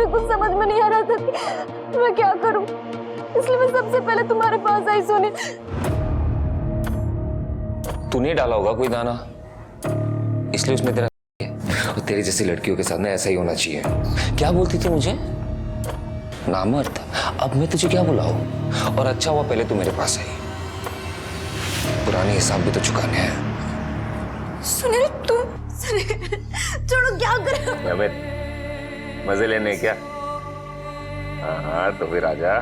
भी कुछ समझ में नहीं आ रहा था कि मैं क्या करूं, इसलिए मैं सबसे पहले तुम्हारे पास आई सुनील। तूने डाला होगा कोई दाना, इसलिए उसमें तेरा और तेरी जैसी लड़कियों के साथ ना ऐसा ही होना चाहिए। क्या बोलती थी मुझे? नामर्द। अब मैं तुझे क्या बुलाऊं? और अच्छा हुआ पहले तू मेरे पास आई, पुराने हिसाब भी तो चुकाने हैं। सुनील तुम छोड़ो, क्या कर रहे हो? मजे लेने क्या? हाँ तो फिर आजा।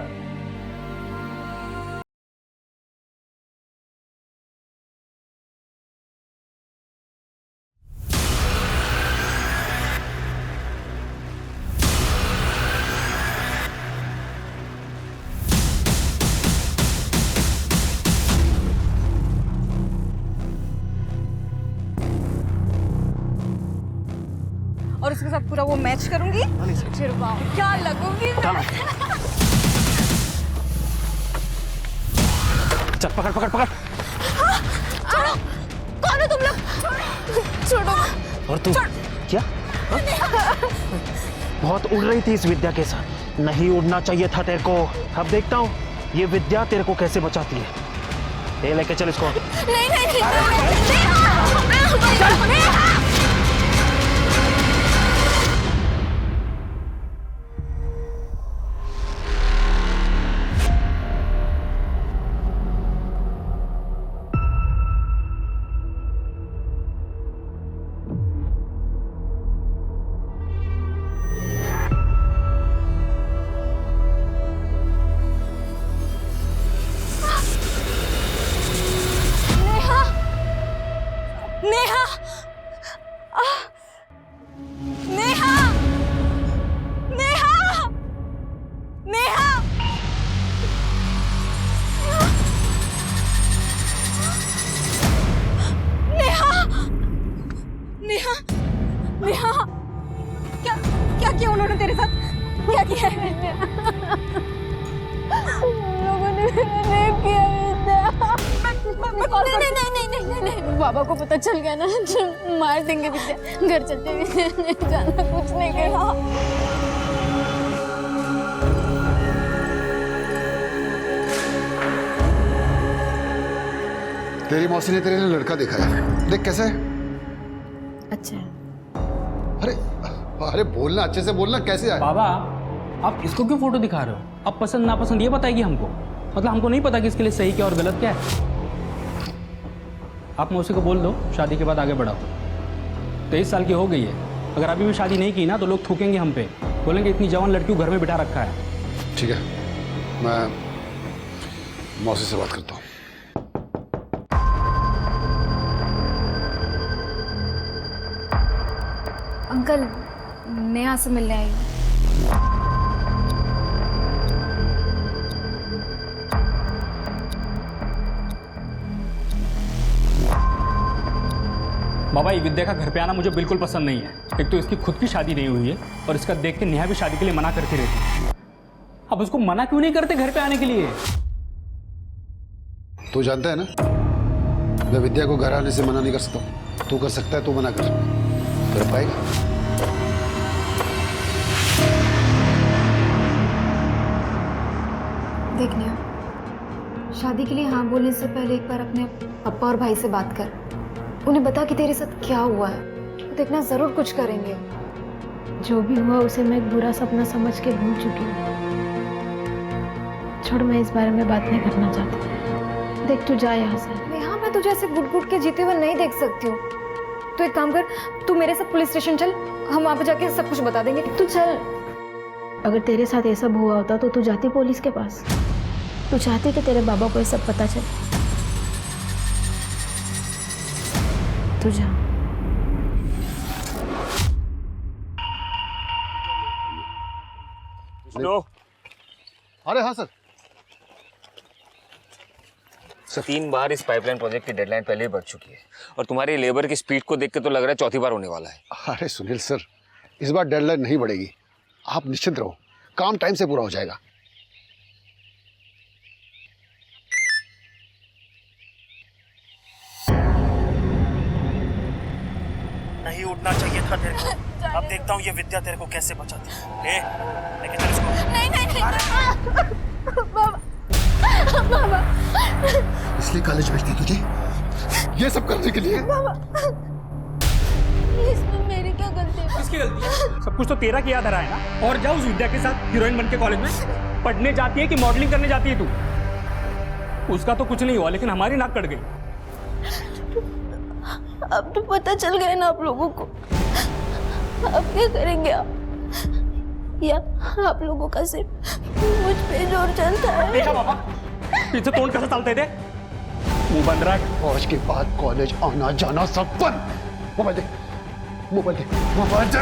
और उसके साथ पूरा वो मैच करूंगी, फिर वाह क्या लगूंगी मैं। चल पकड़ पकड़ पकड़। छोड़ो, कौन हो तुम लोग? छोड़ो। और तू क्या बहुत उड़ रही थी इस विद्या के साथ, नहीं उड़ना चाहिए था तेरे को। अब देखता हूँ ये विद्या तेरे को कैसे बचाती है। ये लेके चल इसको। नहीं नहीं नहीं। नेहा, नेहा, नेहा, नेहा, नेहा, नेहा, नेहा, क्या क्या किया उन्होंने तेरे साथ? क्या किया है? उन लोगों ने मेरा रेप किया विद्या। नहीं नहीं नहीं नहीं नहीं नहीं, बाबा को पता चल गया ना तो मार देंगे विद्या। घर चलते विद्या, नहीं जाना, कुछ नहीं कहा। तेरी मौसी ने तेरे लिए लड़का देखा है, देख कैसा है। अच्छा है। अरे अरे बोलना, अच्छे से बोलना, कैसे है? बाबा आप इसको क्यों फोटो दिखा रहे हो? अब पसंद नापसंद ये बताएगी हमको, मतलब हमको नहीं पता कि इसके लिए सही क्या और गलत क्या है। आप मौसी को बोल दो शादी के बाद आगे बढ़ाओ। 23 साल की हो गई है, अगर अभी भी शादी नहीं की ना तो लोग थूकेंगे हम पे, बोलेंगे इतनी जवान लड़की को घर में बिठा रखा है। ठीक है, मैं मौसी से बात करता हूँ। अंकल नेहा से मिलने आई हूँ। बाबा ये विद्या का घर पे आना मुझे बिल्कुल पसंद नहीं है। एक तो इसकी खुद की शादी नहीं हुई है और इसका देख के नेहा भी शादी के लिए मना करती रहती है। अब उसको मना क्यों नहीं करते घर पे आने के लिए? तू जानता है ना, मैं विद्या को घर आने से मना नहीं कर सकता। तू कर सकता है, तू मना कर पाएगा? देख नेहा, शादी के लिए हाँ बोलने से पहले एक बार अपने पापा और भाई से बात कर। उन्हें बता कि तेरे साथ क्या हुआ है। देखना जरूर कुछ करेंगे। जो भी हुआ उसे मैं एक बुरा सपना समझ के भूल चुकी हूँ। छोड़, मैं इस बारे में बात नहीं करना चाहती। देख तू जा यहाँ से। नेहा मैं तुझे ऐसे घुट घुट के जीते हुए नहीं देख सकती हूँ। तो एक काम कर, तू मेरे साथ पुलिस स्टेशन चल, हम वहाँ पे जाके सब कुछ बता देंगे। तू चल। अगर तेरे साथ ये सब हुआ होता तो तू जाती पुलिस के पास? तू चाहती कि तेरे बाबा को ये सब पता चले? तू जा। हेलो। अरे हाँ सर। 3 बार इस पाइपलाइन प्रोजेक्ट की डेडलाइन पहले ही बढ़ चुकी है और तुम्हारी लेबर की स्पीड को देख के तो लग रहा है चौथी बार होने वाला है। अरे सुनील सर, इस बार डेडलाइन नहीं बढ़ेगी, आप निश्चिंत रहो, काम टाइम से पूरा हो जाएगा। नहीं उड़ना चाहिए था तेरे को। अब देखता हूँ ये विद्या तेरे को कैसे बचाती है। लेके चल इसको। नहीं बाबा बाबा इसलिए कॉलेज भेजती तुझे, ये सब करने के लिए। इसमें मेरी क्या गलती है? किसकी गलती है? सब कुछ तो तेरा किया धरा है ना। और जाओ उस विद्या के साथ हीरोइन बन के कॉलेज में पढ़ने जाती है कि मॉडलिंग करने जाती है तू? उसका तो कुछ नहीं हुआ, लेकिन हमारी नाक कट गई। अब तो पता चल गया ना आप लोगों को, अब क्या करेंगे आप? या आप लोगों का सिर्फ मुझ पे जोर चलता है? देखा बाबा, पीछे तोड़ कैसे चलते थे? मुंह बंद रख। आज के बाद कॉलेज आना जाना सब बंद। मोबाइल दे, मोबाइल दे, मोबाइल दे।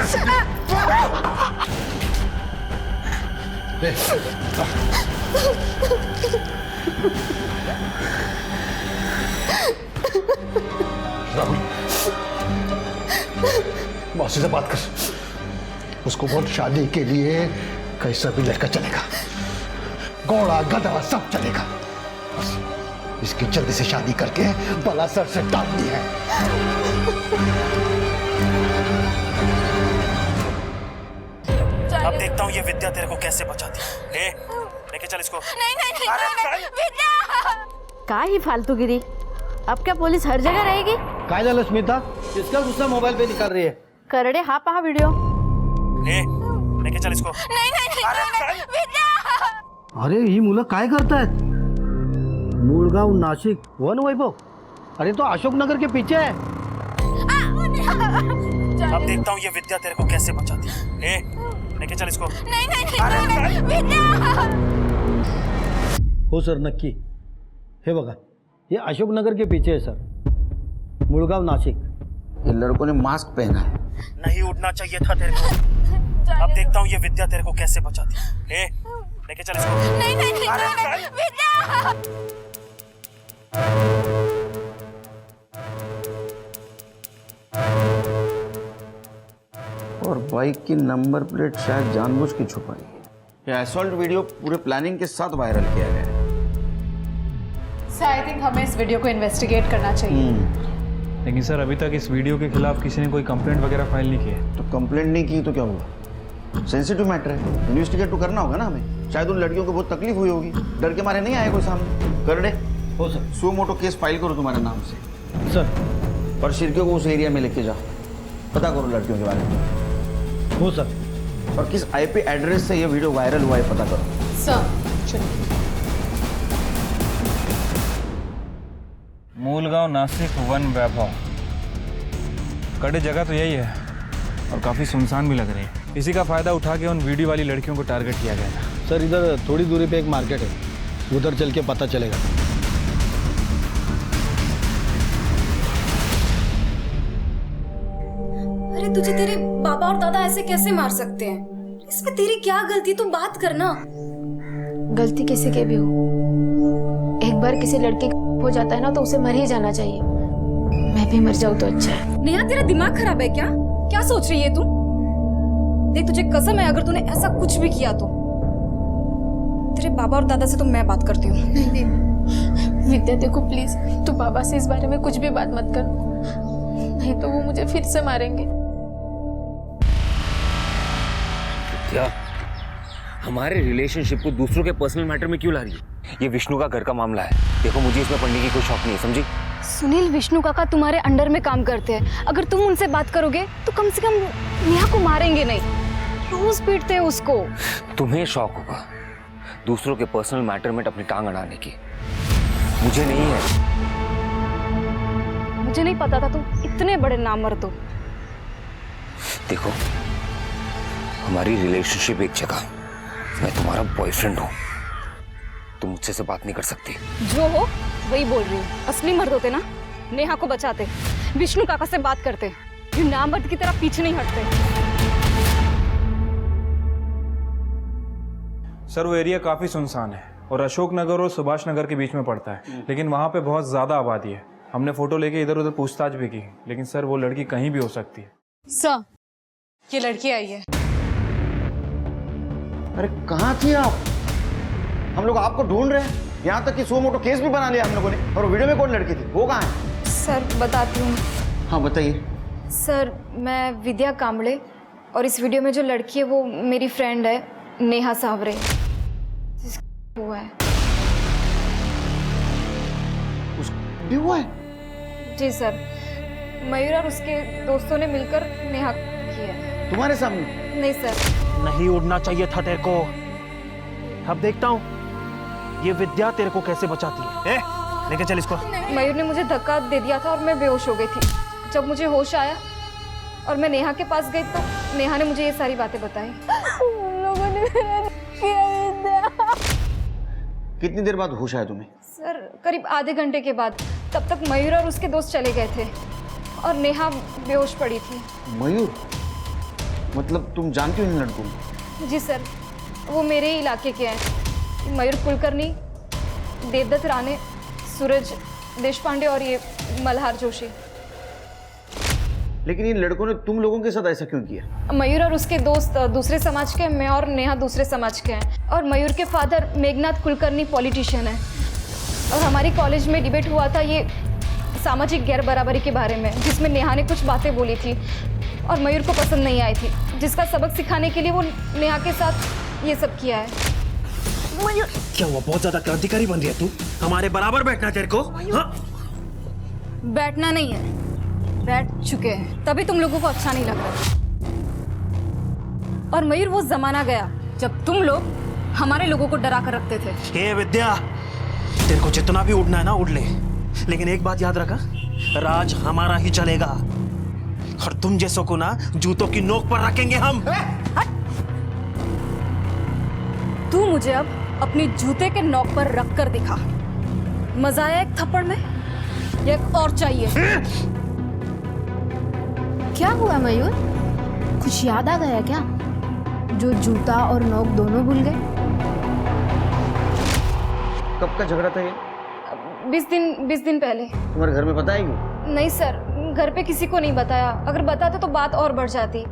राहुल, मौसी से बात कर, उसको बोल शादी के लिए कैसा भी लड़का चलेगा, घोड़ा गधा सब चलेगा, बस इसकी जल्दी से शादी करके बला सर से टालनी है। अब देखता हूँ ये विद्या तेरे को कैसे बचाती है। लेके चल इसको। नहीं विद्या! का ही फालतूगिरी। अब क्या पुलिस हर जगह रहेगी? काय झालं स्मिता, किसका गुस्सा मोबाइल पे निकाल रही है? करडे हा पहा व्हिडिओ। लेके चल इसको। नहीं विद्या! अरे ही मुलं काय करतायत? मूळगाव नाशिक वन वैभव, अरे तो अशोकनगर के पीछे है। अब देखता हूँ ये विद्या तेरे को कैसे बचाती है। लेके चल इसको। नहीं विद्या! हो सर, नक्की। हे बघा, ये अशोकनगर के पीछे है सर, मूळगाव नाशिक। ये लड़कों ने मास्क पहना है। नहीं उड़ना चाहिए था तेरे को। अब देखता हूँ ये विद्या तेरे को कैसे बचाती है। लेके चल इसको। नहीं विद्या! और बाइक की नंबर प्लेट शायद जानबूझ के छुपाई है। ये असॉल्ट वीडियो पूरे प्लानिंग के साथ वायरल किया गया है। आई थिंक हमें इस वीडियो को इन्वेस्टिगेट करना चाहिए। लेकिन सर अभी तक इस वीडियो के खिलाफ किसी ने कोई कंप्लेंट वगैरह फाइल नहीं की है। तो कंप्लेंट नहीं की तो क्या हुआ? सेंसिटिव मैटर है, इन्वेस्टिगेट तो करना होगा ना हमें। शायद उन लड़कियों को बहुत तकलीफ हुई होगी, डर के मारे नहीं आए कोई सामने। कर दे। हो सर। सो मोटो केस फाइल करो तुम्हारे नाम से सर। और शिरकियों को उस एरिया में लेके जाओ, पता करो लड़कियों के बारे में। हो सर। और किस आईपी एड्रेस से ये वीडियो वायरल हुआ है पता करो। सर मूलगांव नासिक वन वैभव, कड़े जगह तो यही है और काफ़ी सुनसान भी लग रही है। इसी का फ़ायदा उठा के उन वीडियो वाली लड़कियों को टारगेट किया गया था। सर इधर थोड़ी दूरी पे एक मार्केट है, उधर चल के पता चलेगा। अरे तुझे तेरे पापा और दादा ऐसे कैसे मार सकते हैं? इसमें तेरी क्या गलती, तू बात करना। गलती किसी के भी हो, एक बार किसी लड़की हो जाता है ना तो उसे मर ही जाना चाहिए। मैं भी मर जाऊं तो अच्छा है। नेहा तेरा दिमाग खराब है क्या? क्या सोच रही है तू? देख तुझे कसम है, अगर तूने ऐसा कुछ भी किया तो तेरे बाबा और दादा से तो मैं बात करती हूँ। नहीं विद्या देखो प्लीज, तू बाबा से इस बारे में कुछ भी बात मत कर, नहीं तो वो मुझे फिर से मारेंगे। क्या हमारे रिलेशनशिप को दूसरों के पर्सनल मैटर में क्यों ला रही है? ये विष्णु का घर का मामला है। देखो मुझे इसमें पढ़ने की कोई शौक नहीं है, समझी? सुनील, विष्णु काका तुम्हारे अंडर में काम करते हैं। अगर तुम उनसे बात करोगे तो कम से कम नेहा को मारेंगे नहीं, रोज पीटते हैं उसको। तुम्हें शौक होगा दूसरों के पर्सनल मैटर में अपनी टांग अड़ाने की, मुझे नहीं है। मुझे नहीं पता था तुम इतने बड़े नामर्द हो। देखो हमारी रिलेशनशिप एक जगह, मैं तुम्हारा बॉयफ्रेंड हूँ, तुम मुझसे से बात नहीं कर सकती। जो हो वही बोल रही हूँ। असली मर्द होते ना नेहा को बचाते, विष्णु काका से बात करते, ये नामर्द की तरह पीछे नहीं हटते। सर वो एरिया काफ़ी सुनसान है और अशोकनगर और सुभाष नगर के बीच में पड़ता है, लेकिन वहाँ पे बहुत ज़्यादा आबादी है। हमने फ़ोटो लेके इधर उधर पूछताछ भी की, लेकिन सर वो लड़की कहीं भी हो सकती है। सर ये लड़की आई है। अरे कहाँ थी आप? हम लोग आपको ढूंढ रहे हैं, यहाँ तक कि सो मोटो केस भी बना लिया हम लोगों ने। और वीडियो में कौन लड़की थी, वो कहाँ है? सर बताती हूँ। हाँ बताइए। सर मैं विद्या कांबळे और इस वीडियो में जो लड़की है वो मेरी फ्रेंड है नेहा सावरे जिसका हुआ है। भी हुआ है? जी सर, मयूर और उसके दोस्तों ने मिलकर नेहा किया है। तुम्हारे सामने? नहीं सर। नहीं उड़ना चाहिए था तेरे को। अब देखता हूँ ये विद्या तेरे को कैसे बचाती है। लेके चल इसको। मयूर ने मुझे धक्का दे दिया था और मैं बेहोश हो गई थी। जब मुझे होश आया और मैं नेहा के पास गई तो नेहा ने मुझे ये सारी बातें बताई। उन लोगों ने मेरा किया विद्या। कितनी देर बाद होश आया तुम्हें? सर करीब आधे घंटे के बाद। तब तक मयूर और उसके दोस्त चले गए थे और नेहा बेहोश पड़ी थी। मयूर? मतलब तुम जानती हो इन लड़कों को? जी सर, वो मेरे ही इलाके के हैं। मयूर कुलकर्णी, देवदत्त राणे, सूरज देशपांडे और ये मल्हार जोशी। लेकिन इन लड़कों ने तुम लोगों के साथ ऐसा क्यों किया? मयूर और उसके दोस्त दूसरे समाज के हैं, मैं और नेहा दूसरे समाज के हैं। और मयूर के फादर मेघनाथ कुलकर्णी पॉलिटिशियन है और हमारी कॉलेज में डिबेट हुआ था ये सामाजिक गैर बराबरी के बारे में, जिसमें नेहा ने कुछ बातें बोली थी और मयूर को पसंद नहीं आई थी, जिसका सबक सिखाने के लिए वो नेहा के साथ ये सब किया है। क्या हुआ, बहुत ज्यादा क्रांतिकारी बन रही है तू? हमारे बराबर बैठना तेरे को? हाँ? बैठना नहीं है, बैठ चुके हैं, तभी तुम लोगों को अच्छा नहीं लग रहा। और मयूर वो जमाना गया जब तुम लोग हमारे लोगों को डरा कर रखते थे। हे विद्या, तेरे को जितना भी उड़ना है ना उड़ ले, लेकिन एक बात याद रखा, राज हमारा ही चलेगा और तुम जैसों को ना जूतों की नोक पर रखेंगे हम। तू मुझे अब अपनी जूते के नोक पर रख कर दिखा। मजा आया एक थप्पड़ में? एक और चाहिए? क्या हुआ मयूर, कुछ याद आ गया क्या? जो जूता और नोक दोनों भूल गए? कब का झगड़ा था ये? 20 दिन पहले। तुम्हारे घर में पता है क्यों? नहीं सर, घर पे किसी को नहीं बताया। अगर बताते तो बात और बढ़ जाती।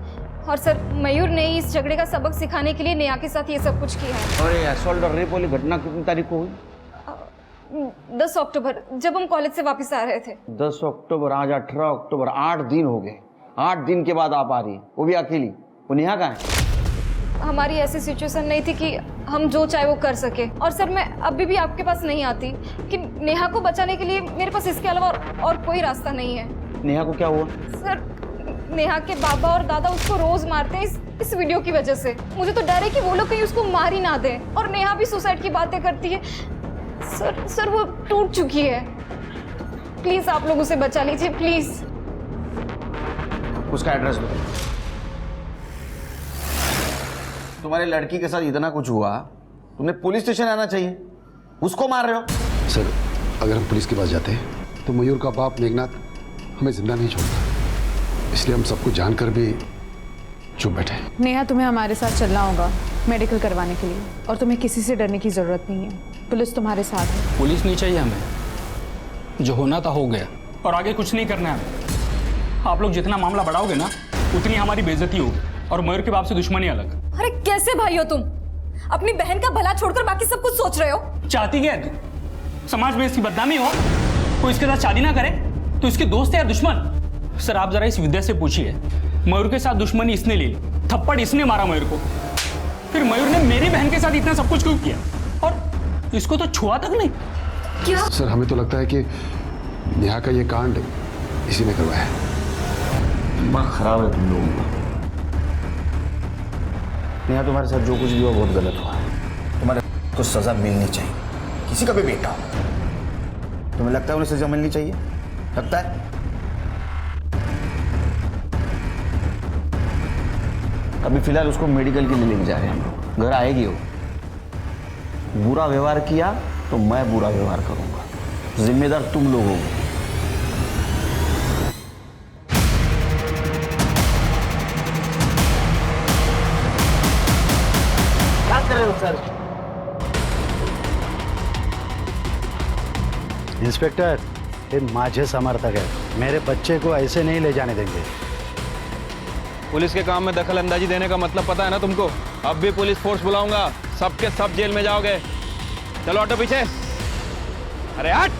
और सर मयूर ने इस झगड़े का सबक सिखाने के लिए नेहा के साथ ये सब कुछ किया है। और ये असॉल्ट और रेप वाली घटना कितनी तारीख को हुई? 10 अक्टूबर, जब हम कॉलेज से वापस आ रहे थे। 10 अक्टूबर, आज 18 अक्टूबर, 8 दिन हो गए। 8 दिन के बाद आप आ रही है, वो भी अकेली। वो नेहा कहाँ है? हमारी ऐसी सिचुएशन नहीं थी कि हम जो चाहे वो कर सके। और सर मैं अभी भी आपके पास नहीं आती कि नेहा को बचाने के लिए मेरे पास इसके अलावा और कोई रास्ता नहीं है। नेहा को क्या हुआ? सर नेहा के बाबा और दादा उसको रोज मारते हैं इस वीडियो की वजह से। मुझे तो डर है कि वो लोग कहीं उसको मार ही ना दें। और नेहा भी सुसाइड की बातें करती है। सर वो टूट चुकी है। प्लीज आप लोग उसे बचा लीजिए, प्लीज। उसका एड्रेस दो। तुम्हारी लड़की के साथ इतना कुछ हुआ, तुम्हें पुलिस स्टेशन आना चाहिए। उसको मार रहे हो। सर, अगर हम पुलिस के पास जाते हैं तो मयूर का बाप मेघनाथ हमें जिंदा नहीं छोड़ता, इसलिए हम सबको जानकर भी चुप बैठे। नेहा, तुम्हें हमारे साथ चलना होगा मेडिकल करवाने के लिए, और तुम्हें किसी से डरने की जरूरत नहीं है। पुलिस तुम्हारे साथ है। पुलिस नहीं चाहिए हमें, जो होना था हो गया और आगे कुछ नहीं करना है हमें। आप लोग जितना मामला बढ़ाओगे ना उतनी हमारी बेइज्जती होगी और मयूर के बाप से दुश्मनी अलग। अरे कैसे भाई हो तुम? अपनी बहन का भला छोड़कर बाकी सब कुछ सोच रहे हो। चाहती क्या है तू? समाज में इसकी बदनामी हो, कोई इसके साथ शादी ना करे तो इसके दोस्त है या दुश्मन? सर आप जरा इस विद्या से पूछिए, मयूर के साथ दुश्मनी इसने ले ली, थप्पड़ इसने मारा मयूर को, फिर मयूर ने मेरी बहन के साथ इतना सब कुछ क्यों किया और इसको तो छुआ तक नहीं। क्या? सर, हमें तो लगता है कि नेहा का ये कांड इसी ने करवाया है। दिमाग खराब है तुम लोगों का। नेहा, तुम्हारे साथ जो कुछ भी हुआ बहुत गलत हुआ है। तुम्हारे को सजा मिलनी चाहिए, किसी का भी बेटा हो। तुम्हें लगता है उन्हें सजा मिलनी चाहिए? लगता है? अभी फिलहाल उसको मेडिकल के लिए लेके जा रहे हैं हम लोग। घर आएगी वो। बुरा व्यवहार किया तो मैं बुरा व्यवहार करूंगा। जिम्मेदार तुम लोग हो। क्या कर रहे हो सर? इंस्पेक्टर, ये माझे समर्थक है, मेरे बच्चे को ऐसे नहीं ले जाने देंगे। पुलिस के काम में दखल अंदाजी देने का मतलब पता है ना तुमको? अब भी पुलिस फोर्स बुलाऊंगा, सबके सब जेल में जाओगे। चलो ऑटो पीछे। अरे हट।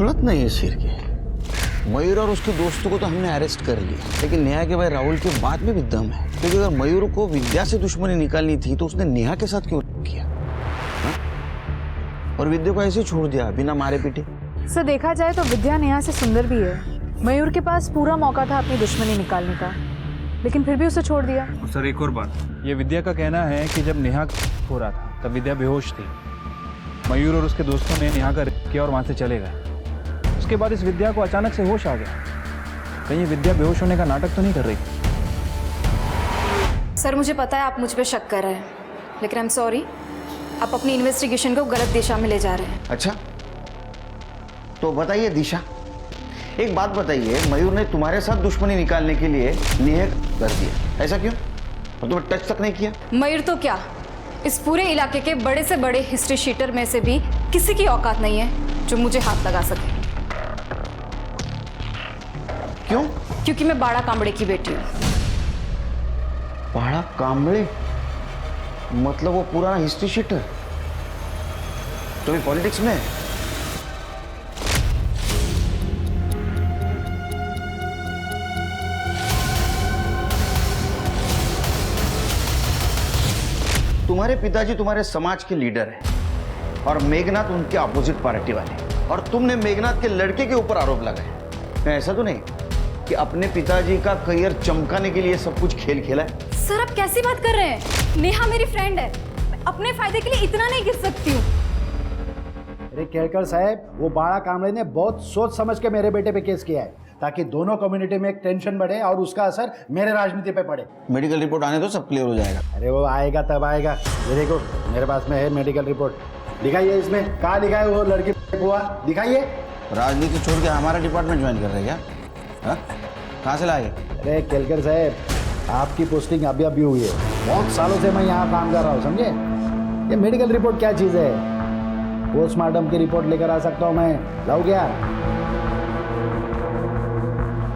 उखड़त नहीं है सिर के। मयूर और उसके दोस्तों को तो हमने अरेस्ट कर लिया, लेकिन नेहा के भाई राहुल के बात में भी दम है। क्योंकि अगर मयूर को विद्या से दुश्मनी निकालनी थी तो उसने नेहा के साथ क्यों किया हा? और विद्या को ऐसे ही छोड़ दिया बिना मारे पीटे। सर देखा जाए तो विद्या नेहा से सुंदर भी है। मयूर के पास पूरा मौका था अपनी दुश्मनी निकालने का, लेकिन फिर भी उसे छोड़ दिया। सर एक और बात, ये विद्या का कहना है कि जब नेहा हो रहा था तब विद्या बेहोश थी। मयूर और उसके दोस्तों ने नेहा का रेप किया और वहाँ से चले गए। उसके बाद इस विद्या को अचानक से होश आ गया। कहीं विद्या बेहोश होने का नाटक तो नहीं कर रही? सर मुझे पता है आप मुझ पे शक कर रहे हैं, लेकिन आई एम सॉरी, आप अपनी इन्वेस्टिगेशन को गलत दिशा में ले जा रहे हैं। अच्छा तो बताइए दिशा, एक बात बताइए, मयूर ने तुम्हारे साथ दुश्मनी निकालने के लिए नेहा कर दिया, ऐसा क्यों? और तुम्हें टच तक नहीं किया? मयूर तो क्या, इस पूरे इलाके के बड़े से बड़े हिस्ट्री शीटर में से भी किसी की औकात नहीं है जो मुझे हाथ लगा सके। क्यों? क्योंकि मैं बाड़ा कांबड़े की बेटी हूँ। बाड़ा कांबड़े मतलब वो पुराना हिस्ट्री शीटर तो भी पॉलिटिक्स में? तुम्हारे पिताजी तुम्हारे समाज के लीडर हैं और मेघनाथ उनके अपोजिट पार्टी वाले, और तुमने मेघनाथ के लड़के के ऊपर आरोप लगाए। ऐसा तो नहीं कि अपने पिताजी का करियर चमकाने के लिए सब कुछ खेल खेला है? सर आप कैसी बात कर रहे हैं? नेहा मेरी फ्रेंड है, मैं अपने फायदे के लिए इतना नहीं गिर सकती हूँ। अरे केलकर साहब, वो बाड़ा कांबड़े ने बहुत सोच समझ के मेरे बेटे पे केस किया है ताकि दोनों कम्युनिटी में एक टेंशन बढ़े और उसका असर मेरे राजनीति पे पड़े। मेडिकल रिपोर्ट आने दो, सब क्लियर हो जाएगा। अरे वो आएगा तब आएगा। ये देखो मेरे पास में है मेडिकल रिपोर्ट, दिखाइए। इसमें कहाँ लिखा है वो लड़की हुआ, दिखाइए। राजनीति छोड़ के हमारा डिपार्टमेंट ज्वाइन कर रहे हैं क्या? कहाँ से लाए? अरे केलकर साहब, आपकी पोस्टिंग अभी अभी हुई है, बहुत सालों से मैं यहाँ काम कर रहा हूँ, समझे? ये मेडिकल रिपोर्ट क्या चीज़ है? पोस्टमार्टम की रिपोर्ट लेकर आ सकता हूँ मैं, लाओ क्या?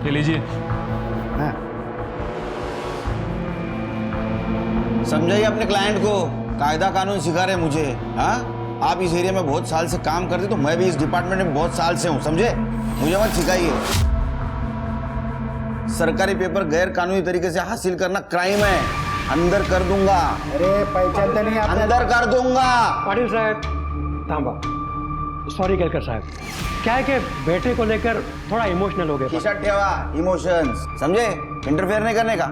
ले लीजिए। हाँ। समझाइए अपने क्लाइंट को, कायदा कानून सिखा रहे मुझे। हाँ, आप इस एरिया में बहुत साल से काम करते, तो मैं भी इस डिपार्टमेंट में बहुत साल से हूँ, समझे? मुझे मत सिखाइए। सरकारी पेपर गैर कानूनी तरीके से हासिल करना क्राइम है, अंदर कर दूंगा। अरे पहचानते नहीं आप? अंदर कर दूंगा। पाटिल साहब थांबा, सॉरी केलकर साहब, क्या है कि बेटे को लेकर थोड़ा इमोशनल हो गए। खिसट ठेवा, इमोशंस, समझे? इंटरफेयर नहीं करने का,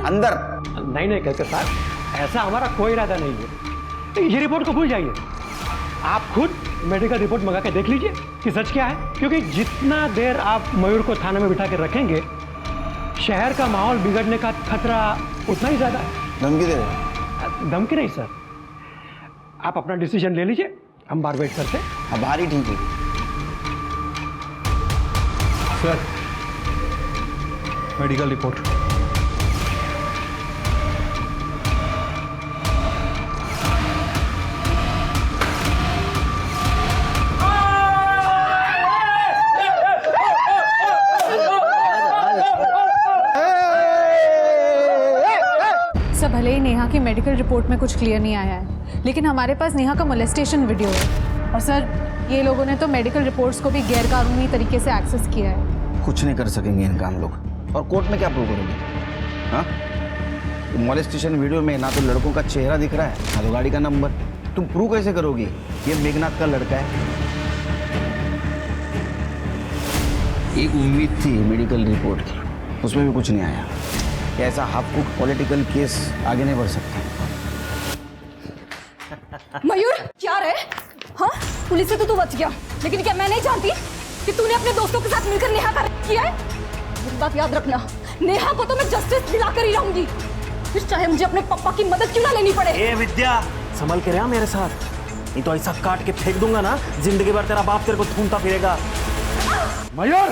अंदर। नहीं नहीं केलकर साहब, ऐसा हमारा कोई इरादा नहीं है। ये रिपोर्ट को भूल जाइए, आप खुद मेडिकल रिपोर्ट मंगा के देख लीजिए कि सच क्या है। क्योंकि जितना देर आप मयूर को थाने में बिठा के रखेंगे, शहर का माहौल बिगड़ने का खतरा उतना ही ज्यादा है। धमकी दे रहे? धमकी नहीं सर, आप अपना डिसीजन ले लीजिए, हम बाहर वेट करते हैं। अब बाहर ही ठीक है सर, मेडिकल रिपोर्ट। सर भले ही नेहा की मेडिकल रिपोर्ट में कुछ क्लियर नहीं आया है, लेकिन हमारे पास नेहा का मोलेस्टेशन वीडियो है। और सर ये लोगों ने तो मेडिकल रिपोर्ट्स को भी गैरकानूनी तरीके से एक्सेस किया है। कुछ नहीं कर सकेंगे इनका हम लोग। और कोर्ट में क्या प्रूव करोगे? हाँ, मोलेस्टेशन वीडियो में ना तो लड़कों का चेहरा दिख रहा है, ना तो गाड़ी का नंबर। तुम प्रूव कैसे करोगी ये मेघनाथ का लड़का है? एक उम्मीद थी मेडिकल रिपोर्ट की, उसमें भी कुछ नहीं आया। ऐसा हाफ कुक पॉलिटिकल केस आगे नहीं बढ़ सकता। मयूर क्या रे? हाँ, पुलिस से तो तू बच गया, लेकिन क्या मैं नहीं जानती कि तूने अपने दोस्तों के साथ मिलकर नेहा का रेप किया है? एक बात याद रखना, नेहा को तो मैं जस्टिस दिलाकर ही रहूंगी, फिर चाहे मुझे अपने पापा की मदद क्यों ना लेनी पड़े। ए विद्या, संभल के रहा मेरे साथ, नहीं तो ऐसा काट के फेंक दूंगा ना, जिंदगी भर तेरा बाप तेरे को ढूंढता फिरेगा। मयूर,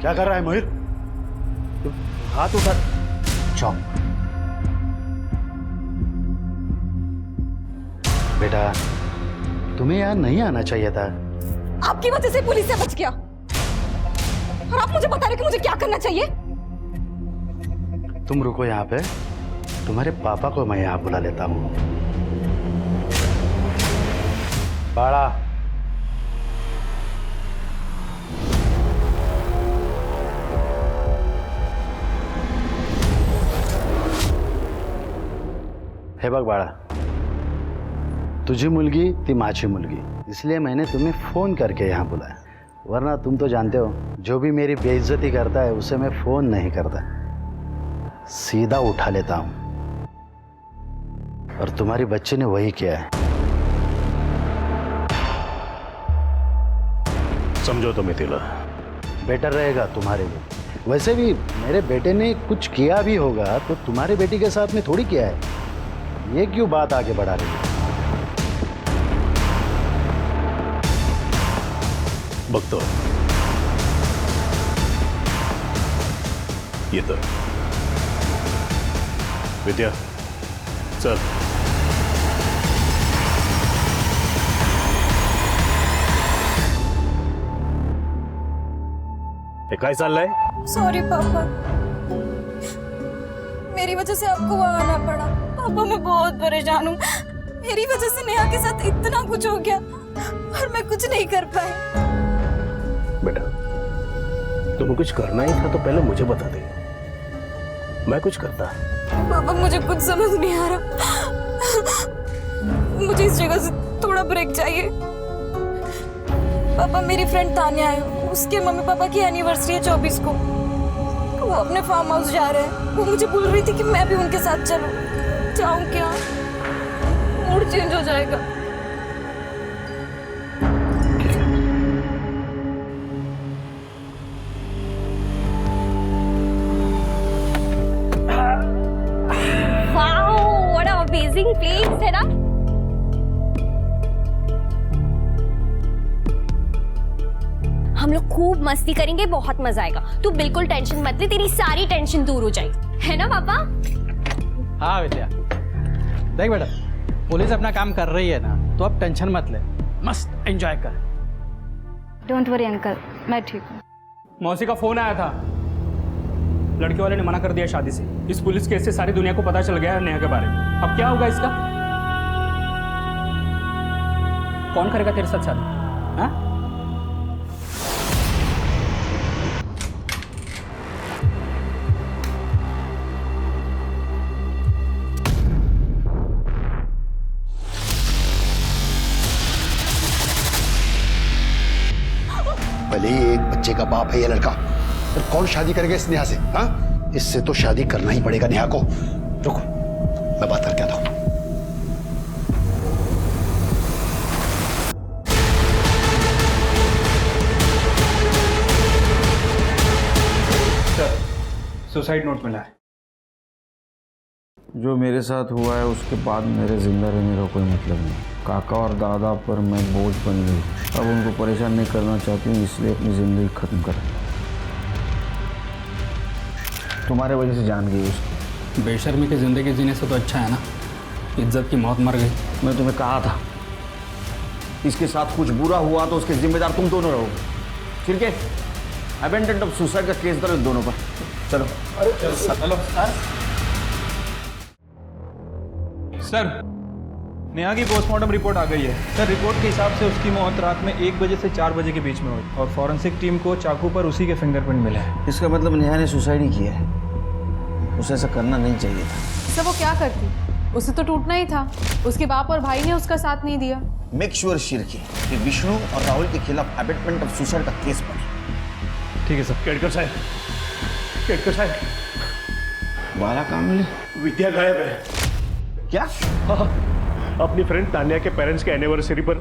क्या कर रहा है मयूर? हाथ उठा। चौप। बेटा, तुम्हें यहाँ नहीं आना चाहिए था। आपकी वजह से पुलिस से बच गया, और आप मुझे बता रहे कि मुझे क्या करना चाहिए? तुम रुको यहाँ पे, तुम्हारे पापा को मैं यहाँ बुला लेता हूँ। बाड़ा, हे बघ बाळा, तुझी मुलगी ती माझी मुलगी, इसलिए मैंने तुम्हें फोन करके यहाँ बुलाया, वरना तुम तो जानते हो जो भी मेरी बेइज्जती करता है उसे मैं फोन नहीं करता, सीधा उठा लेता हूँ। और तुम्हारी बच्ची ने वही किया है। समझो तो मिथिला, बेटर रहेगा तुम्हारे लिए। वैसे भी मेरे बेटे ने कुछ किया भी होगा तो तुम्हारी बेटी के साथ में थोड़ी किया है, ये क्यों बात आगे बढ़ा रही है? बघतो येतो विद्या, चल. हे काय चाललंय? सॉरी पापा, मेरी वजह से आपको वहां आना पड़ा। पापा मैं बहुत परेशान हूँ, मेरी वजह से नेहा के साथ इतना कुछ हो गया और मैं कुछ नहीं कर पाई। बेटा, तुम्हें कुछ करना ही था तो पहले मुझे बता दे, मैं कुछ करता। पापा मुझे कुछ समझ नहीं आ रहा, मुझे इस जगह से थोड़ा ब्रेक चाहिए। पापा मेरी फ्रेंड तान्या है, उसके मम्मी पापा की एनिवर्सरी है 24 को, वो अपने फार्म हाउस जा रहे हैं। वो मुझे बोल रही थी कि मैं भी उनके साथ चलूं। जाऊं क्या? मूड चेंज हो जाएगा। Wow, what a amazing place है ना। हम लोग खूब मस्ती करेंगे, बहुत मजा आएगा। तू बिल्कुल टेंशन मत ले, तेरी सारी टेंशन दूर हो जाएगी, है ना पापा? हाँ विद्या, देख बेटा, पुलिस अपना काम कर रही है ना, तो अब टेंशन मत ले, मस्त एंजॉय कर। डोंट वरी अंकल, मैं ठीक हूँ। मौसी का फोन आया था, लड़के वाले ने मना कर दिया शादी से। इस पुलिस केस से सारी दुनिया को पता चल गया है नेहा के बारे में। अब क्या होगा इसका? कौन करेगा तेरे साथ शादी? हाँ? भले ही एक बच्चे का बाप है ये लड़का, पर कौन शादी करेगा इस नेहा से? हाँ, इससे तो शादी करना ही पड़ेगा नेहा को। रुको, मैं बात करके आता हूं। सर, सुसाइड नोट मिला है। जो मेरे साथ हुआ है उसके बाद मेरे जिंदा रहने का कोई मतलब नहीं। काका और दादा पर मैं बोझ बन गई, अब उनको परेशान नहीं करना चाहती हूँ, इसलिए अपनी जिंदगी खत्म कर। तुम्हारे वजह से जान गई उसकी। बेशर्मी की जिंदगी जीने से तो अच्छा है ना, इज्जत की मौत मर गई। मैं तुम्हें कहा था, इसके साथ कुछ बुरा हुआ तो उसके जिम्मेदार तुम दोनों रहोगे। ठीक है, अबेंडेंट ऑफ सुसाइड का केस दर्ज दोनों पर। चलो। चलो सर, नेहा की पोस्टमार्टम रिपोर्ट आ गई है। सर, रिपोर्ट के हिसाब से उसकी मौत रात में 1 बजे से 4 बजे के बीच में हुई और फॉरेंसिक टीम को चाकू पर उसी के फिंगरप्रिंट मिले हैं। इसका मतलब नेहा ने सुसाइड ही किया है। उसे ऐसा करना नहीं चाहिए था। सर वो क्या करती, उसे तो टूटना ही था, उसके बाप और भाई ने उसका साथ नहीं दिया। मेक श्योर शिरकी कि विष्णु और राहुल के खिलाफ अबेटमेंट ऑफ सुसाइड का केस बने। ठीक है सर। केड़कर साहब, केड़कर साहब, बाला कहाँ मिले? विद्या गायब है। क्या? हाँ, अपनी फ्रेंड तान्या के पेरेंट्स के एनिवर्सरी पर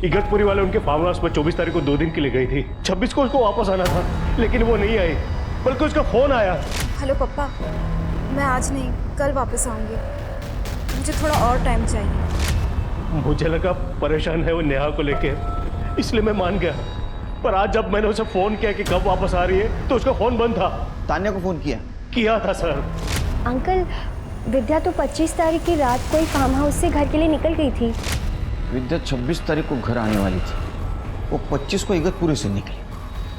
इगतपुरी वाले उनके फार्म हाउस पर 24 तारीख को 2 दिन के लिए गई थी। 26 को उसको वापस आना था, लेकिन वो नहीं आई, बल्कि उसका फोन आया। हेलो पापा, मैं आज नहीं कल वापस आऊंगी, मुझे थोड़ा और टाइम चाहिए। मुझे लगा परेशान है वो नेहा को लेके, इसलिए मैं मान गया। पर आज जब मैंने उसे फोन किया कि कब वापस आ रही है, तो उसका फोन बंद था। तान्या को फोन किया? किया था सर। अंकल, विद्या तो 25 तारीख की रात को ही फार्म हाउस से घर के लिए निकल गई थी। विद्या 26 तारीख को घर आने वाली थी, वो 25 को इगतपुरी से निकली।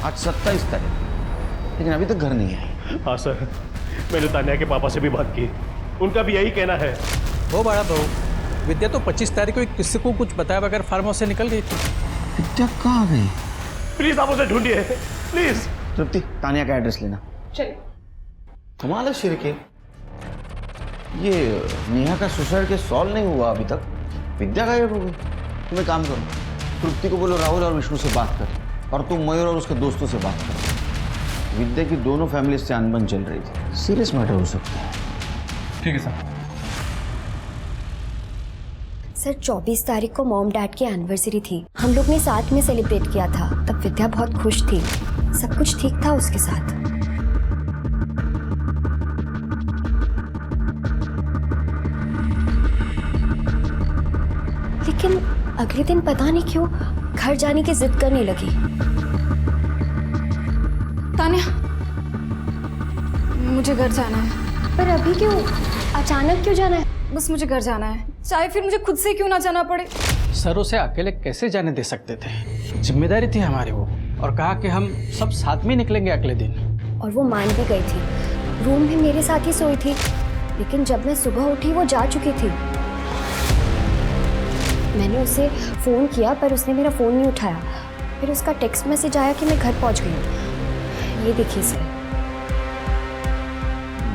आज 27 तारीख, लेकिन अभी तक घर नहीं आई। हाँ सर, मैंने तान्या के पापा से भी बात की, उनका भी यही कहना है। वो बड़ा बहू, विद्या तो 25 तारीख को किसी को कुछ बताया बगैर फार्म हाउस से निकल गई थी। विद्या कहाँ गई? प्लीज आप उसे ढूंढिए, प्लीज। तृप्ति, तानिया का एड्रेस लेना। चलिए। कमाल है शिरके, ये नेहा का सुसाइड केस सॉल्व नहीं हुआ अभी तक, विद्या गायब हो गई। तुम एक काम करो, तृप्ति को बोलो राहुल और विष्णु से बात कर, और तुम मयूर और उसके दोस्तों से बात कर। विद्या की दोनों फैमिली से अनबन चल रही थी, सीरियस मैटर हो सकता है। ठीक है सर। सर 24 तारीख को मॉम डैड की एनिवर्सरी थी, हम लोग ने साथ में सेलिब्रेट किया था। तब विद्या बहुत खुश थी, सब कुछ ठीक था उसके साथ। लेकिन अगले दिन पता नहीं क्यों घर जाने की जिद करने लगी। तानिया, मुझे घर जाना है। पर अभी क्यों? अचानक क्यों जाना है? बस मुझे घर जाना है, चाहे फिर मुझे खुद से क्यों ना जाना पड़े। सर उसे अकेले कैसे जाने दे सकते थे? जिम्मेदारी थी हमारी वो, और कहा कि हम सब साथ में निकलेंगे अगले दिन। और वो मान भी गई थी, रूम में मेरे साथ ही सोई थी। लेकिन जब मैं सुबह उठी वो जा चुकी थी। मैंने उसे फ़ोन किया पर उसने मेरा फ़ोन नहीं उठाया। फिर उसका टेक्स्ट मैसेज आया कि मैं घर पहुंच गई हूँ। ये देखिए सर।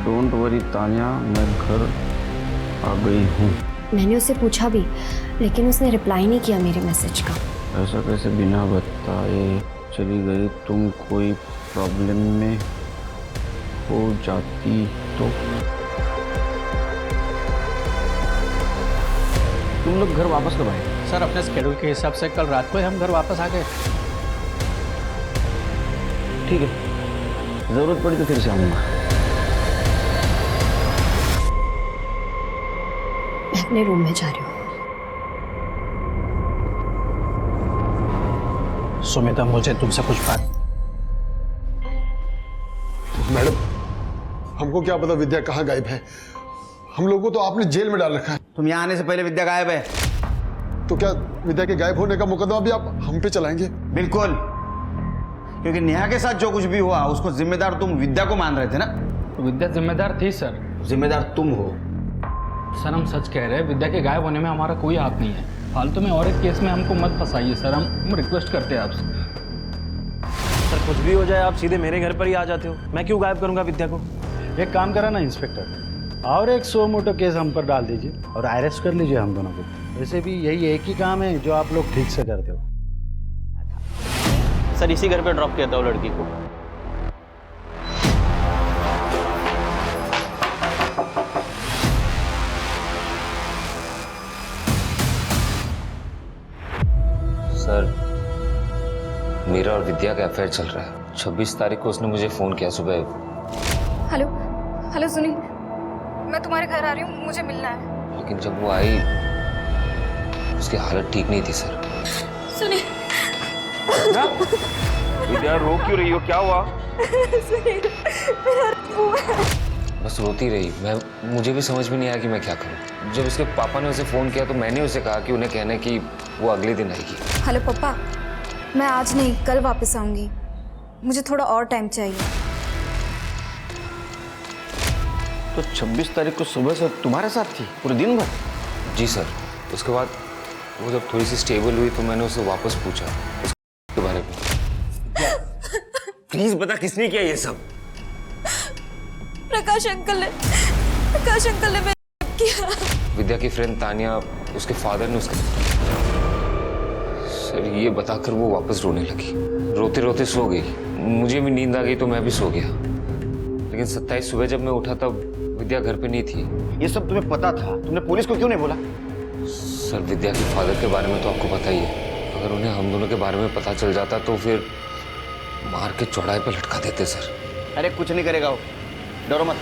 डोंट वरी तानिया, मैं घर आ गई हूँ। मैंने उससे पूछा भी, लेकिन उसने रिप्लाई नहीं किया मेरे मैसेज का। ऐसा कैसे बिना बताए चली गई? तुम कोई प्रॉब्लम में हो जाती तो? तुम लोग घर वापस कब आए? सर अपने स्केड्यूल के हिसाब से कल रात को ही हम घर वापस आ गए। ठीक है, जरूरत पड़ी तो फिर से आऊँगा। मैं अपने रूम में जा रही हूँ। सुमिता, मुझे तुमसे कुछ बात। मैडम, हमको क्या पता विद्या कहाँ गायब है? हम लोगों को तो आपने जेल में डाल रखा है। तुम यहाँ आने से पहले विद्या गायब है। तो क्या विद्या के गायब होने का मुकदमा भी आप हम पे चलाएंगे? बिल्कुल, क्योंकि नेहा के साथ जो कुछ भी हुआ उसको जिम्मेदार तुम विद्या को मान रहे थे ना? विद्या जिम्मेदार थी सर। जिम्मेदार तुम हो। सर हम सच कह रहे हैं, विद्या के गायब होने में हमारा कोई हाथ नहीं है। फालतू में और एक केस में हमको मत फंसाइए सर, हम रिक्वेस्ट करते हैं आपसे। सर कुछ भी हो जाए आप सीधे मेरे घर पर ही आ जाते हो, मैं क्यों गायब करूंगा विद्या को? एक काम करा ना इंस्पेक्टर, और एक सो मोटो केस हम पर डाल दीजिए और अरेस्ट कर लीजिए हम दोनों को। वैसे भी यही एक ही काम है जो आप लोग ठीक से करते हो। सर इसी घर पे ड्रॉप किया था वो लड़की को। सर मेरा और विद्या का अफेयर चल रहा है। 26 तारीख को उसने मुझे फोन किया सुबह। हेलो हेलो सुनील, मैं तुम्हारे घर आ रही हूँ, मुझे मिलना है। लेकिन जब वो आई उसकी हालत ठीक नहीं थी सर। सुनील। विद्या रो क्यों रही हो, क्या हुआ? सुनील, बस रोती रही। मुझे भी समझ में नहीं आया कि मैं क्या करूं। जब उसके पापा ने उसे फ़ोन किया तो मैंने उसे कहा कि उन्हें कहना कि वो अगले दिन आएगी। हेलो पापा, मैं आज नहीं कल वापस आऊंगी, मुझे थोड़ा और टाइम चाहिए। तो 26 तारीख को सुबह से तुम्हारे साथ थी पूरे दिन भर? जी सर। उसके बाद वो जब थोड़ी सी स्टेबल हुई तो मैंने उससे वापस पूछा उसके बारे में। प्लीज बता किसने किया ये सब? प्रकाश अंकल ने किया। विद्या की फ्रेंड तानिया, उसके फादर ने उसके। सर ये बताकर वो वापस रोने लगी, रोते रोते सो गई। मुझे भी नींद आ गई तो मैं भी सो गया। लेकिन 27 सुबह जब मैं उठा तब विद्या घर पे नहीं थी। ये सब तुम्हें पता था, तुमने पुलिस को क्यों नहीं बोला? सर विद्या के फादर के बारे में तो आपको पता ही है। अगर उन्हें हम दोनों के बारे में पता चल जाता तो फिर मार के चौड़ाई पे लटका देते सर। अरे कुछ नहीं करेगा वो, डरो मत।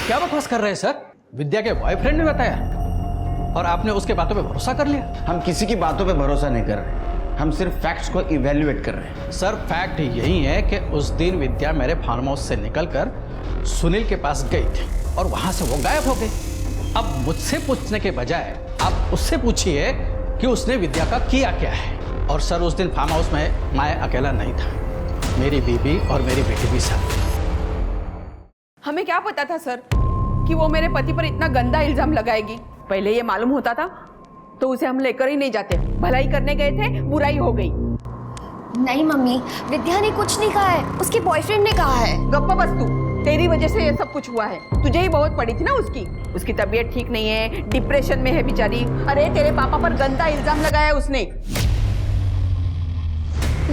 क्या बकवास कर रहे हैं सर? विद्या के बॉयफ्रेंड ने बताया और आपने उसके बातों पे भरोसा कर लिया? हम किसी की बातों पे भरोसा नहीं कर रहे, हम सिर्फ फैक्ट्स को इवैल्यूएट कर रहे हैं। सर फैक्ट यही है कि उस दिन विद्या मेरे फार्म हाउस से निकलकर सुनील के पास गई थी और वहां से वो गायब हो गई। अब मुझसे पूछने के बजाय आप उससे पूछिए कि उसने विद्या का किया क्या है। और सर उस दिन फार्म हाउस में मैं अकेला नहीं था, मेरी बीबी और मेरी बेटी भी साथ। हमें क्या पता था सर कि वो मेरे पति पर इतना गंदा इल्जाम लगाएगी। पहले ये मालूम होता था तो उसे हम लेकर ही नहीं जाते। भलाई करने गए थे, बुराई हो गई। नहीं मम्मी, विद्या ने कुछ नहीं कहा है, उसके बॉयफ्रेंड ने कहा है। गप्पा बस तू, तेरी वजह से ये सब कुछ हुआ है। तुझे ही बहुत पड़ी थी ना उसकी तबीयत ठीक नहीं है, डिप्रेशन में है बेचारी। अरे तेरे पापा पर गंदा इल्जाम लगाया उसने।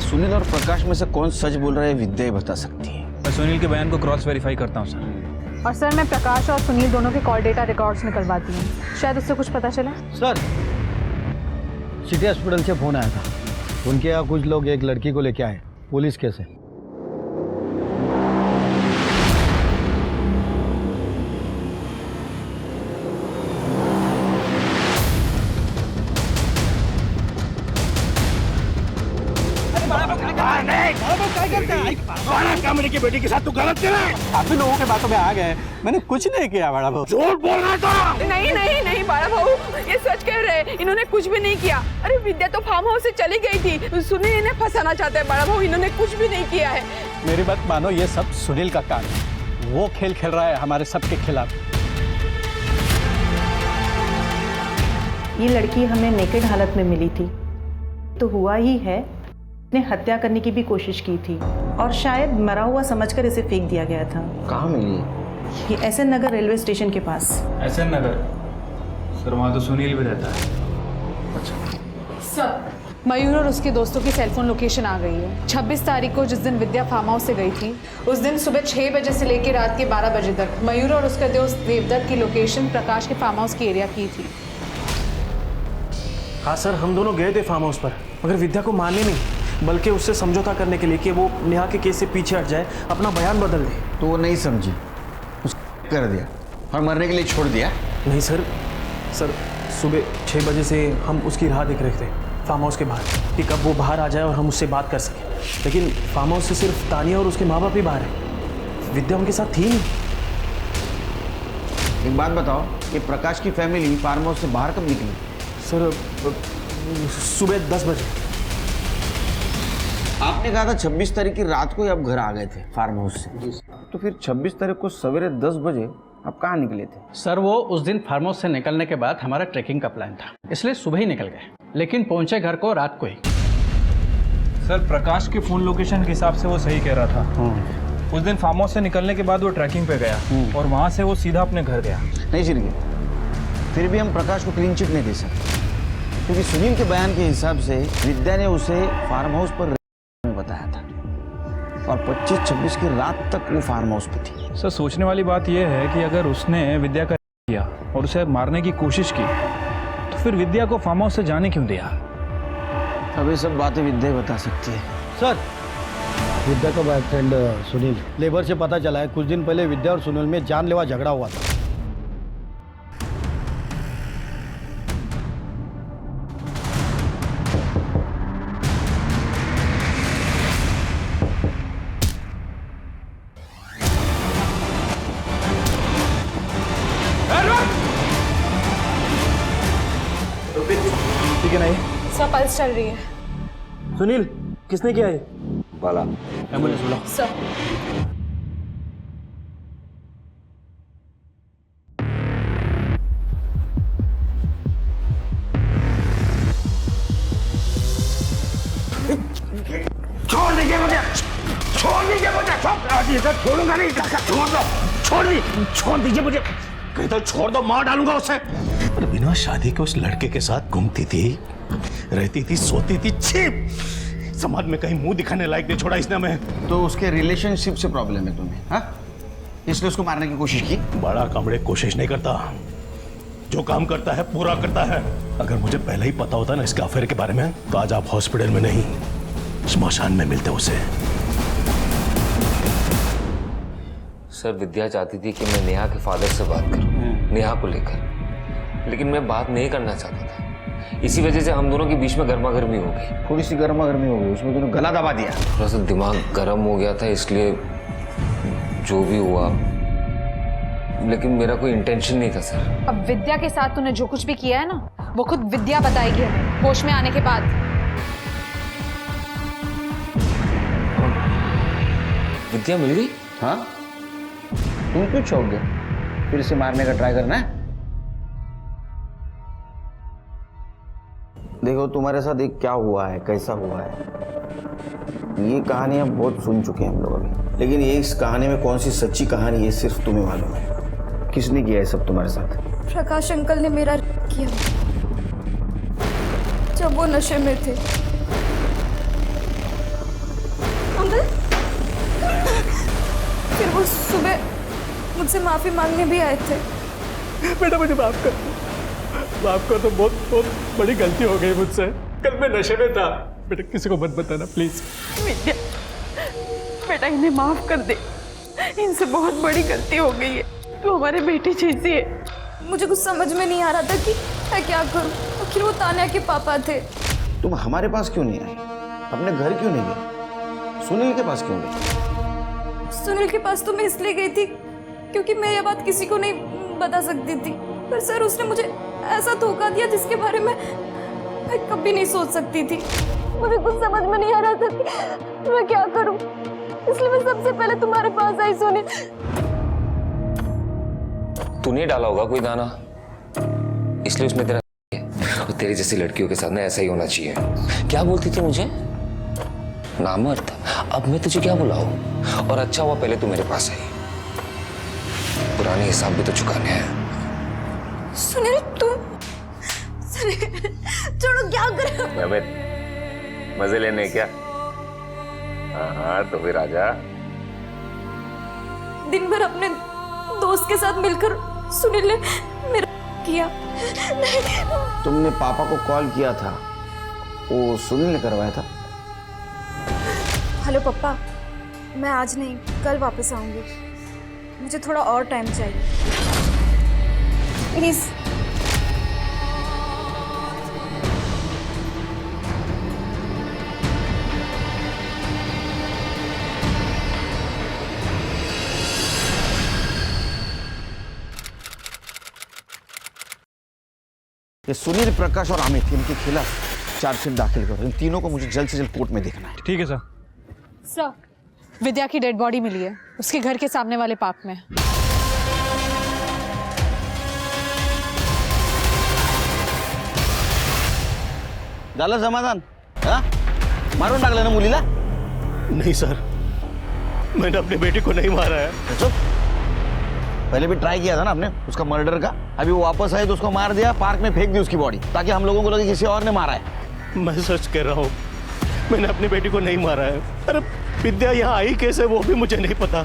सुनील और प्रकाश में से कौन सच बोल रहा है विद्या ही बता सकती है। मैं सुनील के बयान को क्रॉस वेरीफाई करता हूँ सर। और सर मैं प्रकाश और सुनील दोनों के कॉल डेटा रिकॉर्ड्स निकलवाती हूँ, शायद उससे कुछ पता चला। सर सिटी हॉस्पिटल से फोन आया था, उनके यहाँ कुछ लोग एक लड़की को लेके आए, पुलिस केस है। मेरी की बेटी के साथ तू गलत कर रहा है। आप भी लोगों के बातों में आ गए, मैंने कुछ नहीं किया बड़ा भाऊ। झूठ बोल रहा था। नहीं नहीं नहीं बड़ा भाऊ, ये सच कह रहे हैं, इन्होंने कुछ भी नहीं किया। अरे विद्या तो फार्म हाउस से चली गई थी, सुनील इन्हें फंसाना चाहते हैं बड़ा भाऊ, इन्होंने कुछ भी नहीं किया है। मेरी बात मानो, ये सब सुनील का काम है। वो खेल खेल रहा है हमारे सबके खिलाफ। ये लड़की हमें नेकेड हालत में मिली थी, तो हुआ ही है ने हत्या करने की भी कोशिश की थी और शायद मरा हुआ समझकर इसे फेंक दिया गया था। कहाँ मिली? ये एसएन नगर रेलवे स्टेशन के पास। एसएन नगर? सर वहाँ तो सुनील भी रहता है। सर मयूर और उसके दोस्तों की सेलफोन लोकेशन आ गई है। 26 तारीख को जिस दिन विद्या फार्म हाउस से गई थी, उस दिन सुबह 6 बजे से लेकर रात के 12 बजे तक मयूर और उसका दोस्त देवदत्त की लोकेशन प्रकाश के फार्म हाउस की एरिया की थी। हाँ सर, हम दोनों गए थे फार्म हाउस पर, मगर विद्या को मारने नहीं बल्कि उससे समझौता करने के लिए कि वो नेहा के केस से पीछे हट जाए, अपना बयान बदल दे। तो वो नहीं समझी, कर दिया और मरने के लिए छोड़ दिया? नहीं सर, सुबह 6 बजे से हम उसकी राह देख रहे थे फार्म हाउस के बाहर कि कब वो बाहर आ जाए और हम उससे बात कर सकें। लेकिन फार्म हाउस से सिर्फ तानिया और उसके माँ बाप ही बाहर है, विद्या उनके साथ थी नहीं। एक बात बताओ कि प्रकाश की फैमिली फार्म हाउस से बाहर कब निकली? सर सुबह 10 बजे। आपने कहा था 26 तारीख की रात को ही आप घर आ गए थे फार्म हाउस से, तो फिर 26 तारीख को सवेरे 10 बजे आप कहाँ निकले थे? सर वो उस दिन फार्म हाउस से निकलने के बाद हमारा ट्रैकिंग का प्लान था, इसलिए सुबह ही निकल गए, लेकिन पहुंचे घर को रात को ही। सर प्रकाश के फोन लोकेशन के हिसाब से वो सही कह रहा था। उस दिन फार्म हाउस से निकलने के बाद वो ट्रैकिंग पे गया और वहाँ से वो सीधा अपने घर गया। नहीं सिर्गे, फिर भी हम प्रकाश को क्लीन चिट नहीं दे सकते, क्योंकि सुनील के बयान के हिसाब से विद्या ने उसे फार्म हाउस पर बताया था और 25-26 की रात तक वो फार्म हाउस पे थी। सर सोचने वाली बात यह है कि अगर उसने विद्या का किया और उसे मारने की कोशिश की, तो फिर विद्या को फार्म हाउस से जाने क्यों दिया? अब ये सब बातें विद्या बता सकती है। सर विद्या का बॉयफ्रेंड सुनील, लेबर से पता चला है कुछ दिन पहले विद्या और सुनील में जानलेवा झगड़ा हुआ था। ठीक है नहीं सर पल्स चल रही है। सुनील, किसने किया है? बाला। एम्बुलेंस बुलाओ। सर छोड़ दीजिए मुझे, छोड़ दीजिए मुझे, छोड़ूंगा नहीं, छोड़ दो, छोड़ दीजिए मुझे, कहीं तो छोड़ दो, मार डालूंगा उसे। पर बिना शादी के उस लड़के के साथ घूमती थी, रहती थी, सोती थी, छिप समाज में कहीं मुंह दिखाने लायक नहीं छोड़ा इसने हमें। तो उसके रिलेशनशिप से प्रॉब्लम है तुम्हें, हाँ? इसलिए उसको मारने की कोशिश की? बड़ा कामड़े कोशिश नहीं करता, जो काम करता है पूरा करता है। अगर मुझे पहले ही पता होता ना इसके अफेयर के बारे में, तो आज आप हॉस्पिटल में नहीं स्मशान में मिलते उसे। सर विद्या चाहती थी कि मैं नेहा के फादर से बात करूं, नेहा को लेकर, लेकिन मैं बात नहीं करना चाहता था। इसी वजह से हम दोनों के बीच में गर्मा गर्मी हो गई। थोड़ी सी गर्मा गर्मी हो गई, उसमें तूने गला दबा दिया। थोड़ा सा दिमाग गर्म हो गया था, इसलिए जो भी हुआ, लेकिन मेरा कोई इंटेंशन नहीं था सर। अब विद्या के साथ तूने जो कुछ भी किया है ना, वो खुद विद्या बताएगी हमें होश में आने के बाद। विद्या मिल गई? हाँ, तुम क्यों चौंक गए? फिर से मारने का ट्राई करना है? देखो तुम्हारे साथ एक क्या हुआ है, कैसा हुआ है, ये कहानी हम बहुत सुन चुके हैं हम लोग अभी, लेकिन ये इस कहानी में कौन सी सच्ची कहानी ये सिर्फ तुम्हें मालूम है। किसने किया है सब तुम्हारे साथ? प्रकाश अंकल ने मेरा किया जब वो नशे में थे। अंकल फिर वो सुबह मुझसे माफी मांगने भी आए थे। बेटा मुझे माफ कर तो बहुत बहुत बड़ी गलती हो गई मुझसे। कल मैं नशे में था। बेटा किसी को मत बताना प्लीज। विद्या बेटा इन्हें माफ कर दे, इनसे बहुत बड़ी गलती हो गई है। तू हमारे बेटी जैसी है। मुझे कुछ समझ में नहीं आ रहा था कि मैं क्या करूं। आखिर वो तान्या के पापा थे। तुम हमारे पास क्यों नहीं आई? अपने घर क्यों नहीं गई? सुनील के पास क्यों गई? सुनील के पास तो मैं इसलिए गई थी क्योंकि मैं ये बात किसी को नहीं बता सकती थी, पर सर उसने मुझे ऐसा धोखा दिया जिसके बारे में मैं कभी नहीं सोच सकती थी। मुझे कुछ समझ में नहीं आ रहा था कि मैं क्या करूं, इसलिए मैं सबसे पहले तुम्हारे पास आई। सुनील, तूने डाला होगा कोई दाना, इसलिए उसमें तेरा और तेरी जैसी लड़कियों के साथ ना ऐसा ही होना चाहिए। क्या बोलती थी मुझे? नामर्द। अब मैं तुझे क्या बुलाऊं? और अच्छा हुआ पहले तू मेरे पास आई, पुराने हिसाब भी तो चुकाने हैं। सुनील तुम छोड़ो, क्या कर रहे हो? मजे लेने क्या? हाँ तो फिर आजा। दिन भर अपने दोस्त के साथ मिलकर सुनील ने मेरा किया। तुमने पापा को कॉल किया था, वो सुनील ने करवाया था? हेलो पापा, मैं आज नहीं कल वापस आऊंगी। मुझे थोड़ा और टाइम चाहिए प्लीज। ये सुनील, प्रकाश और अमित, इनके खिलाफ चार्जशीट दाखिल करो। इन तीनों को मुझे जल्द से जल्द कोर्ट में देखना है। ठीक है सर। सर, विद्या की डेड बॉडी मिली है उसके घर के सामने वाले पार्क में। झालं समाधान? हाँ? मारून टाकलं ना मुलीला? नहीं सर, मैंने अपनी बेटी को नहीं मारा है। चुप। पहले भी ट्राई किया था ना आपने उसका मर्डर का। अभी वो वापस आए तो उसको मार दिया, पार्क में फेंक दी उसकी बॉडी, ताकि हम लोगों को लगे किसी और ने मारा है। मैं सच कह रहा हूँ, मैंने अपनी बेटी को नहीं मारा है। अरे विद्या यहाँ आई कैसे वो भी मुझे नहीं पता।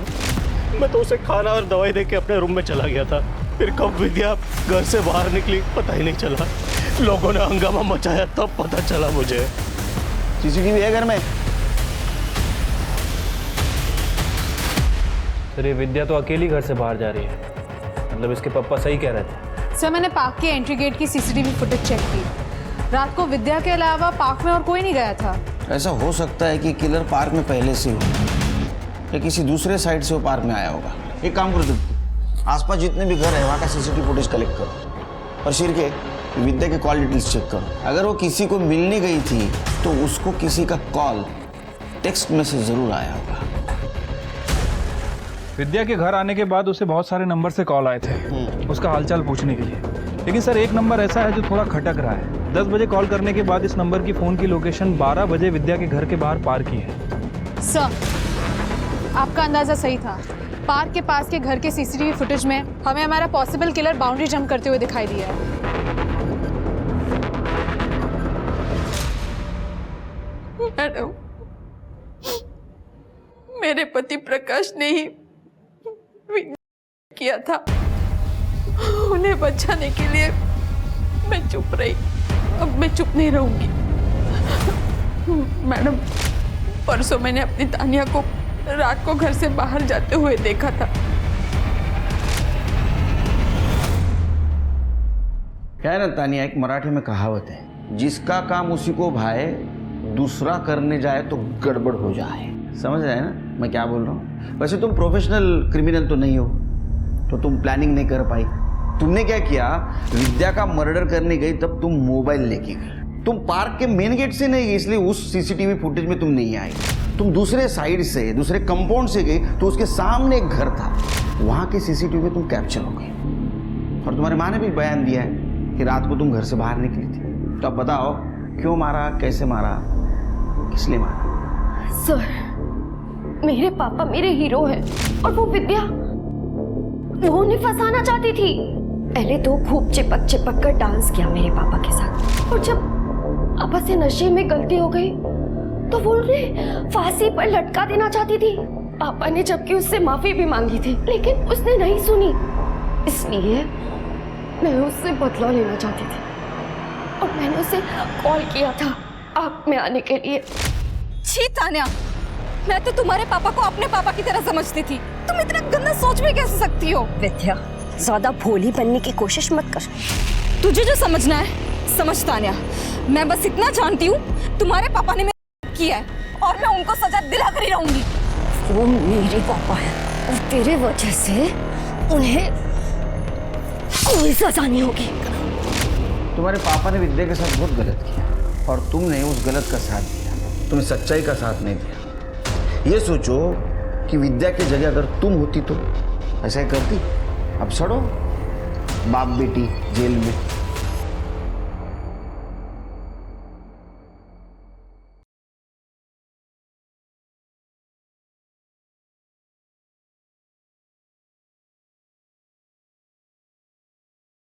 मैं तो उसे खाना और दवाई दे के अपने रूम में चला गया था। फिर कब विद्या घर से बाहर निकली पता ही नहीं चला। लोगों ने हंगामा मचाया तब पता चला मुझे। सीसीटीवी है घर में? सर ये विद्या तो अकेली घर से बाहर जा रही है, मतलब इसके पापा सही कह रहे थे। सर मैंने पार्क के एंट्री गेट की सीसीटीवी फुटेज चेक की। रात को विद्या के अलावा पार्क में और कोई नहीं गया था। ऐसा हो सकता है कि किलर पार्क में पहले से हो या किसी दूसरे साइड से वो पार्क में आया होगा। एक काम करो, तुम आसपास जितने भी घर है वहाँ का सीसीटीवी फुटेज कलेक्ट करो और शिर के विद्या के कॉल डिटेल्स चेक करो। अगर वो किसी को मिलने गई थी तो उसको किसी का कॉल, टेक्स्ट मैसेज जरूर आया होगा। विद्या के घर आने के बाद उसे बहुत सारे नंबर से कॉल आए थे उसका हालचाल पूछने के लिए, लेकिन सर एक नंबर ऐसा है जो थोड़ा खटक रहा है। 10 बजे कॉल करने के बाद इस नंबर की फ़ोन की लोकेशन 12 बजे विद्या के घर के बाहर पार की है। सर आपका अंदाज़ा सही था। पार्क के पास के घर के सीसीटीवी फुटेज में हमें हमारा पॉसिबल किलर बाउंड्री जंप करते हुए दिखाई दिया है। मैडम, मेरे पति प्रकाश ने ही किया था। उन्हें बचाने के लिए मैं चुप रही। अब मैं चुप नहीं रहूंगी। मैडम, परसों मैंने अपनी तानिया को रात को घर से बाहर जाते हुए देखा था। क्या है ना तानिया, एक मराठी में कहावत है, जिसका काम उसी को भाए, दूसरा करने जाए तो गड़बड़ हो जाए। समझ रहे हैं ना मैं क्या बोल रहा हूँ? वैसे तुम प्रोफेशनल क्रिमिनल तो नहीं हो, तो तुम प्लानिंग नहीं कर पाई। तुमने क्या किया, विद्या का मर्डर करने गई तब तुम मोबाइल लेके गई। तुम पार्क के मेन गेट से नहीं गई, इसलिए उस सीसीटीवी फुटेज में तुम नहीं आई। तुम दूसरे साइड से, दूसरे कंपाउंड से गई, तो उसके सामने एक घर था, वहाँ के सीसीटीवी में तुम कैप्चर हो गई। और तुम्हारे माँ ने भी बयान दिया है कि रात को तुम घर से बाहर निकली थी। तो अब बताओ क्यों मारा, कैसे मारा, किस लिए मारा? सर, मेरे पापा मेरे हीरो हैं और वो विद्या, वो उन्हें फंसाना चाहती थी। पहले तो खूब चिपक चिपक कर डांस किया मेरे पापा के साथ, और जब पापा से नशे में गलती हो गई तो वो उन्हें फांसी पर लटका देना चाहती थी। पापा ने जबकि उससे माफी भी मांगी थी, लेकिन उसने नहीं सुनी। इसलिए मैं उससे बदला लेना चाहती थी और मैंने उसे कॉल किया था आग में आने के लिए। छी तान्या, मैं तो तुम्हारे पापा को अपने पापा की तरह समझती थी। तुम इतना गंदा सोच भी कैसे सकती हो? विद्या, ज्यादा भोली बनने की कोशिश मत कर। तुझे जो समझना है समझ तान्या। मैं बस इतना जानती हूँ, तुम्हारे पापा ने मेरा किया है और मैं उनको सजा दिला कर ही रहूंगी। वो मेरे पापा है और तेरे वजह से उन्हें कोई सजा नहीं होगी। तुम्हारे पापा ने विद्या के साथ बहुत गलत किया और तुमने उस गलत का साथ दिया, तुमने सच्चाई का साथ नहीं दिया। ये सोचो कि विद्या की जगह अगर तुम होती तो ऐसा ही करती? अब सड़ो बाप बेटी जेल में।